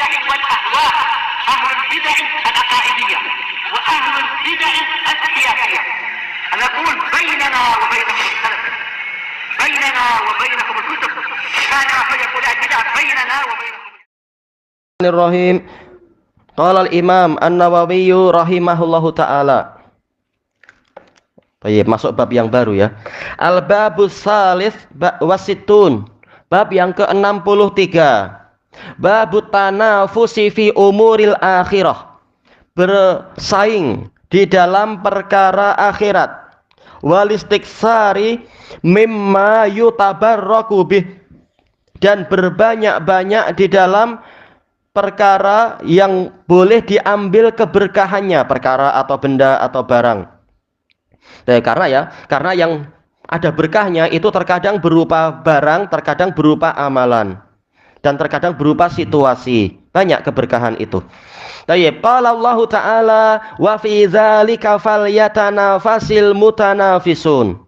البدع والأهواء، أهل البدع العقائدية وأهل البدع السياسية. نقول بيننا وبينكم السلف، بيننا وبينكم الكتب، كان فيقول البدع بيننا وبينكم. Bismillahirrahmanirrahim. Qala al-Imam An-Nawawi rahimahullahu taala. Baik, masuk bab yang baru ya. Al-babus salis wasitun. Bab yang ke-63. Babut tanafusi fi umuril akhirah. Bersaing di dalam perkara akhirat. Walistiksari mimma yutabarraku bih. Dan berbanyak-banyak di dalam perkara yang boleh diambil keberkahannya, perkara atau benda atau barang. Karena yang ada berkahnya itu terkadang berupa barang, terkadang berupa amalan, dan terkadang berupa situasi. Banyak keberkahan itu. Qala Allah Ta'ala wa fi dzalika falyatanafasil mutanafisun.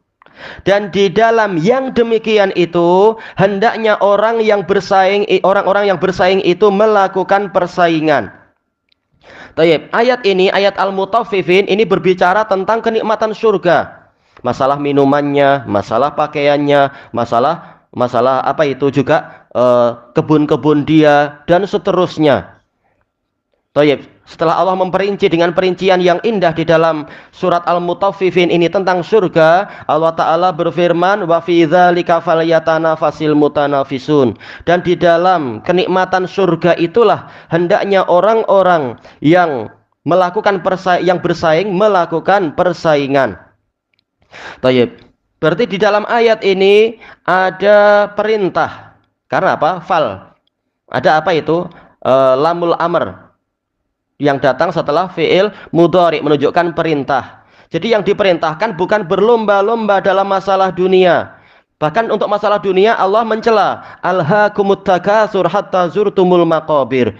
Dan di dalam yang demikian itu hendaknya orang-orang yang bersaing itu melakukan persaingan. Ayat ini, ayat Al-Mutaffifin ini berbicara tentang kenikmatan surga. Masalah minumannya, masalah pakaiannya, masalah apa itu juga kebun-kebun dia dan seterusnya. Setelah Allah memperinci dengan perincian yang indah di dalam surat Al-Mutaffifin ini tentang surga, Allah Ta'ala berfirman, wa fi dzalika falyatanafasil mutanafisun. Dan di dalam kenikmatan surga itulah hendaknya orang-orang yang bersaing melakukan persaingan. Berarti di dalam ayat ini ada perintah. Karena apa? Fal. Ada apa itu? Lamul amr yang datang setelah fi'il mudhari menunjukkan perintah. Jadi yang diperintahkan bukan berlomba-lomba dalam masalah dunia. Bahkan untuk masalah dunia Allah mencela, alhaakumut takatsur hatta zurtumul maqabir.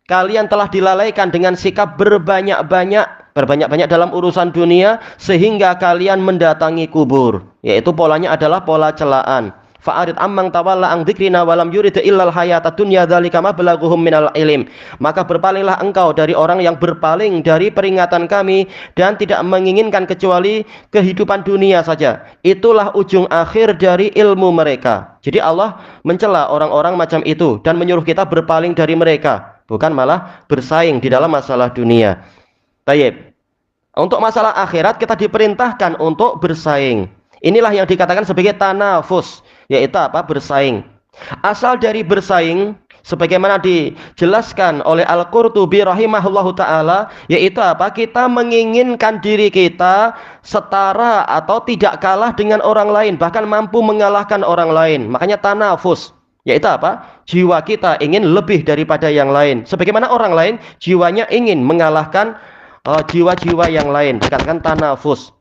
Kalian telah dilalaikan dengan sikap berbanyak-banyak dalam urusan dunia sehingga kalian mendatangi kubur. Yaitu polanya adalah pola celaan. Fa'arid ammang tawalla an dzikrina wa lam yurid illal hayatad dunya dzalika mablaghuhum minal ilm. Maka berpalinglah engkau dari orang yang berpaling dari peringatan kami dan tidak menginginkan kecuali kehidupan dunia saja. Itulah ujung akhir dari ilmu mereka. Jadi Allah mencela orang-orang macam itu dan menyuruh kita berpaling dari mereka, bukan malah bersaing di dalam masalah dunia. Baik. Untuk masalah akhirat kita diperintahkan untuk bersaing. Inilah yang dikatakan sebagai tanafus, yaitu apa? Bersaing. Asal dari bersaing sebagaimana dijelaskan oleh Al-Qurtubi rahimahullahu taala, yaitu apa? Kita menginginkan diri kita setara atau tidak kalah dengan orang lain, bahkan mampu mengalahkan orang lain. Makanya tanafus, yaitu apa? Jiwa kita ingin lebih daripada yang lain. Sebagaimana orang lain jiwanya ingin mengalahkan jiwa-jiwa yang lain. Dikatakan tanafus,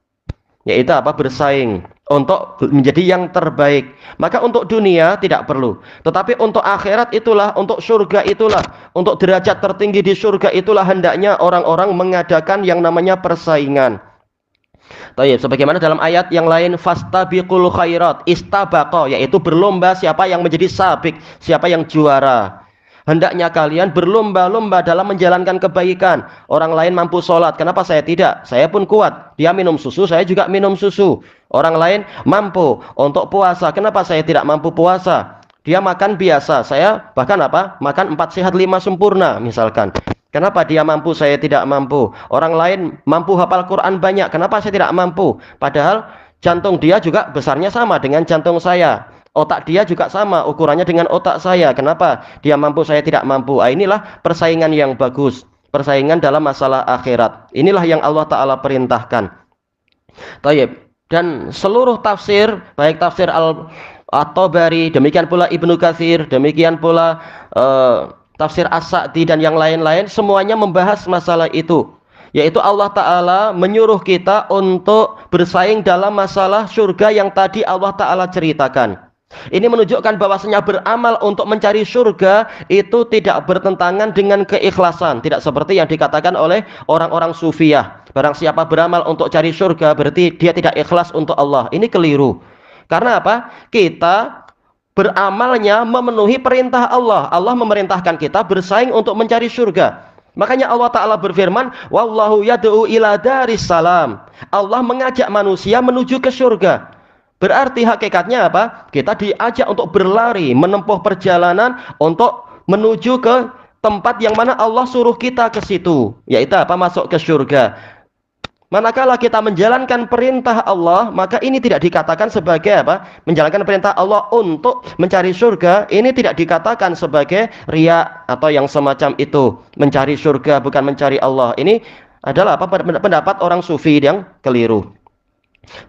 yaitu apa? Bersaing untuk menjadi yang terbaik. Maka untuk dunia tidak perlu, tetapi untuk akhirat itulah, untuk surga itulah, untuk derajat tertinggi di surga itulah hendaknya orang-orang mengadakan yang namanya persaingan. Sebagaimana dalam ayat yang lain, fastabiqul khairat, istabaqa, yaitu berlomba siapa yang menjadi sabik, siapa yang juara. Hendaknya kalian berlomba-lomba dalam menjalankan kebaikan. Orang lain mampu sholat, kenapa saya tidak? Saya pun kuat. Dia minum susu, saya juga minum susu. Orang lain mampu untuk puasa, kenapa saya tidak mampu puasa? Dia makan biasa, saya bahkan apa? Makan 4 sehat 5 sempurna misalkan. Kenapa dia mampu, saya tidak mampu? Orang lain mampu hafal Quran banyak, kenapa saya tidak mampu? Padahal jantung dia juga besarnya sama dengan jantung saya. Otak dia juga sama ukurannya dengan otak saya. Kenapa dia mampu, saya tidak mampu? Inilah persaingan yang bagus. Persaingan dalam masalah akhirat. Inilah yang Allah Ta'ala perintahkan. Dan seluruh tafsir, baik tafsir At-Tabari, demikian pula Ibnu Katsir, demikian pula tafsir As-Sa'di dan yang lain-lain, semuanya membahas masalah itu. Yaitu Allah Ta'ala menyuruh kita untuk bersaing dalam masalah surga yang tadi Allah Ta'ala ceritakan. Ini menunjukkan bahwasanya beramal untuk mencari surga itu tidak bertentangan dengan keikhlasan. Tidak seperti yang dikatakan oleh orang-orang sufiyah. Barang siapa beramal untuk cari surga berarti dia tidak ikhlas untuk Allah. Ini keliru. Karena apa? Kita beramalnya memenuhi perintah Allah. Allah memerintahkan kita bersaing untuk mencari surga. Makanya Allah Ta'ala berfirman, wallahu yad'u ila daris salam. Allah mengajak manusia menuju ke surga. Berarti hakikatnya apa? Kita diajak untuk berlari, menempuh perjalanan untuk menuju ke tempat yang mana Allah suruh kita ke situ, yaitu apa? Masuk ke surga. Manakala kita menjalankan perintah Allah, maka ini tidak dikatakan sebagai apa? Menjalankan perintah Allah untuk mencari surga, ini tidak dikatakan sebagai riya atau yang semacam itu. Mencari surga bukan mencari Allah. Ini adalah apa? Pendapat orang sufi yang keliru.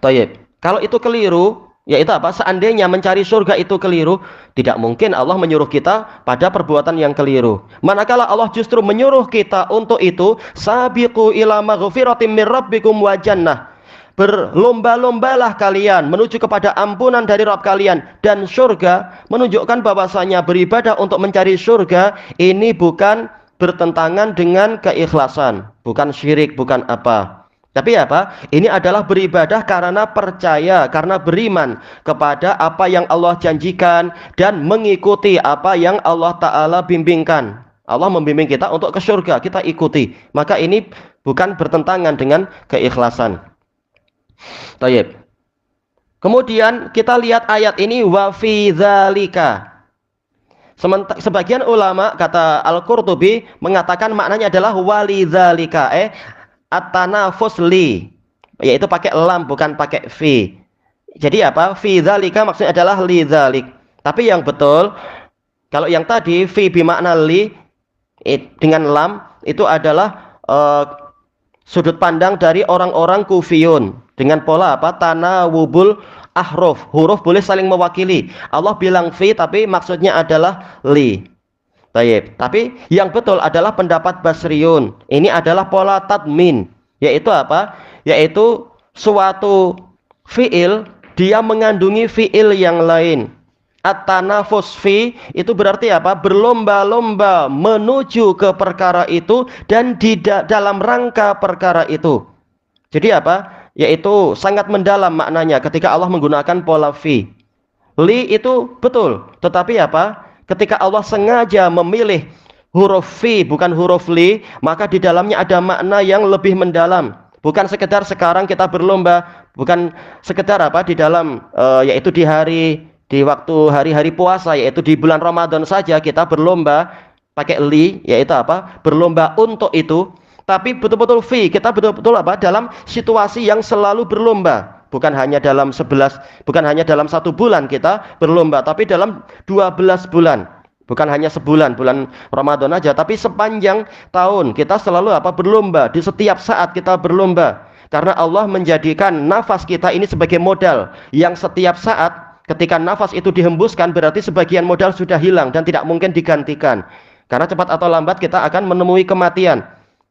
Tayyib. Kalau itu keliru, yaitu apa? Seandainya mencari surga itu keliru, tidak mungkin Allah menyuruh kita pada perbuatan yang keliru. Manakala Allah justru menyuruh kita untuk itu, sabiqu ila maghfiratin mir rabbikum wa jannah. Berlomba-lombalah kalian menuju kepada ampunan dari Rabb kalian dan surga, menunjukkan bahwasanya beribadah untuk mencari surga ini bukan bertentangan dengan keikhlasan, bukan syirik, bukan apa. Tapi apa? Ini adalah beribadah karena percaya, karena beriman kepada apa yang Allah janjikan dan mengikuti apa yang Allah Ta'ala bimbingkan. Allah membimbing kita untuk ke surga, kita ikuti. Maka ini bukan bertentangan dengan keikhlasan. Tayyib. Kemudian kita lihat ayat ini, wa fi dzalika. Sebagian ulama, kata Al-Qurtubi, mengatakan maknanya adalah walidzalika, at-tanafus li, yaitu pakai lam bukan pakai fi. Jadi apa? Fi dzalika maksudnya adalah li dzalik. Tapi yang betul, kalau yang tadi fi bimakna li dengan lam itu adalah sudut pandang dari orang-orang Kufiyun dengan pola apa? Tanawubul ahruf. Huruf boleh saling mewakili. Allah bilang fi tapi maksudnya adalah li. Baik, tapi yang betul adalah pendapat Basriyun. Ini adalah pola tadmin, yaitu apa? Yaitu suatu fiil dia mengandungi fiil yang lain. At-tanafus fi itu berarti apa? Berlomba-lomba menuju ke perkara itu dan di dalam rangka perkara itu. Jadi apa? Yaitu sangat mendalam maknanya ketika Allah menggunakan pola fi. Li itu betul, tetapi apa? Ketika Allah sengaja memilih huruf fi bukan huruf li, maka di dalamnya ada makna yang lebih mendalam. Bukan sekedar sekarang kita berlomba, bukan sekedar apa di dalam yaitu di waktu hari-hari puasa, yaitu di bulan Ramadan saja kita berlomba pakai li, yaitu apa? Berlomba untuk itu. Tapi betul-betul fi, kita betul-betul apa? Dalam situasi yang selalu berlomba. Bukan hanya dalam 11, bukan hanya dalam 1 bulan kita berlomba, tapi dalam 12 bulan. Bukan hanya sebulan, bulan Ramadan aja, tapi sepanjang tahun kita selalu apa? Berlomba. Di setiap saat kita berlomba. Karena Allah menjadikan nafas kita ini sebagai modal yang setiap saat ketika nafas itu dihembuskan berarti sebagian modal sudah hilang dan tidak mungkin digantikan. Karena cepat atau lambat kita akan menemui kematian.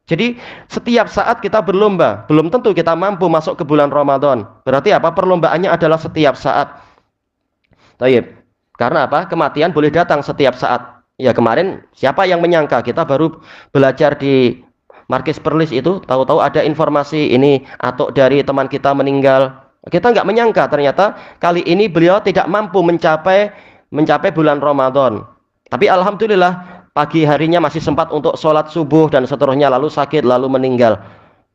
Jadi setiap saat kita berlomba, belum tentu kita mampu masuk ke bulan Ramadan. Berarti apa? Perlombaannya adalah setiap saat. Tayyib. Karena apa? Kematian boleh datang setiap saat. Ya kemarin siapa yang menyangka kita baru belajar di Markis Perlis itu, tahu-tahu ada informasi ini atau dari teman kita meninggal. Kita nggak menyangka ternyata kali ini beliau tidak mampu mencapai bulan Ramadan. Tapi alhamdulillah pagi harinya masih sempat untuk sholat subuh dan seterusnya, lalu sakit, lalu meninggal.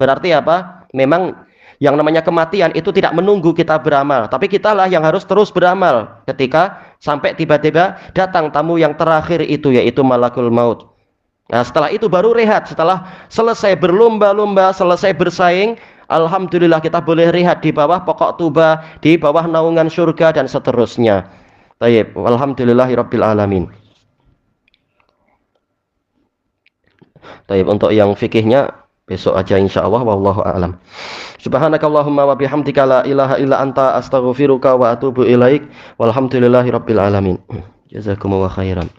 Berarti apa? Memang yang namanya kematian itu tidak menunggu kita beramal, tapi kitalah yang harus terus beramal ketika sampai tiba-tiba datang tamu yang terakhir itu, yaitu malakul maut. Nah setelah itu baru rehat, setelah selesai berlomba-lomba, selesai bersaing, alhamdulillah kita boleh rehat di bawah pokok tuba, di bawah naungan surga dan seterusnya. Baik, alhamdulillahirabbil alamin. Baik, untuk yang fikihnya besok aja insyaallah, wallahu a'lam. Subhanakallahumma wa bihamdika la ilaha illa anta astaghfiruka wa atubu ilaik. Walhamdulillahirabbil alamin. Jazakumullahu khairan.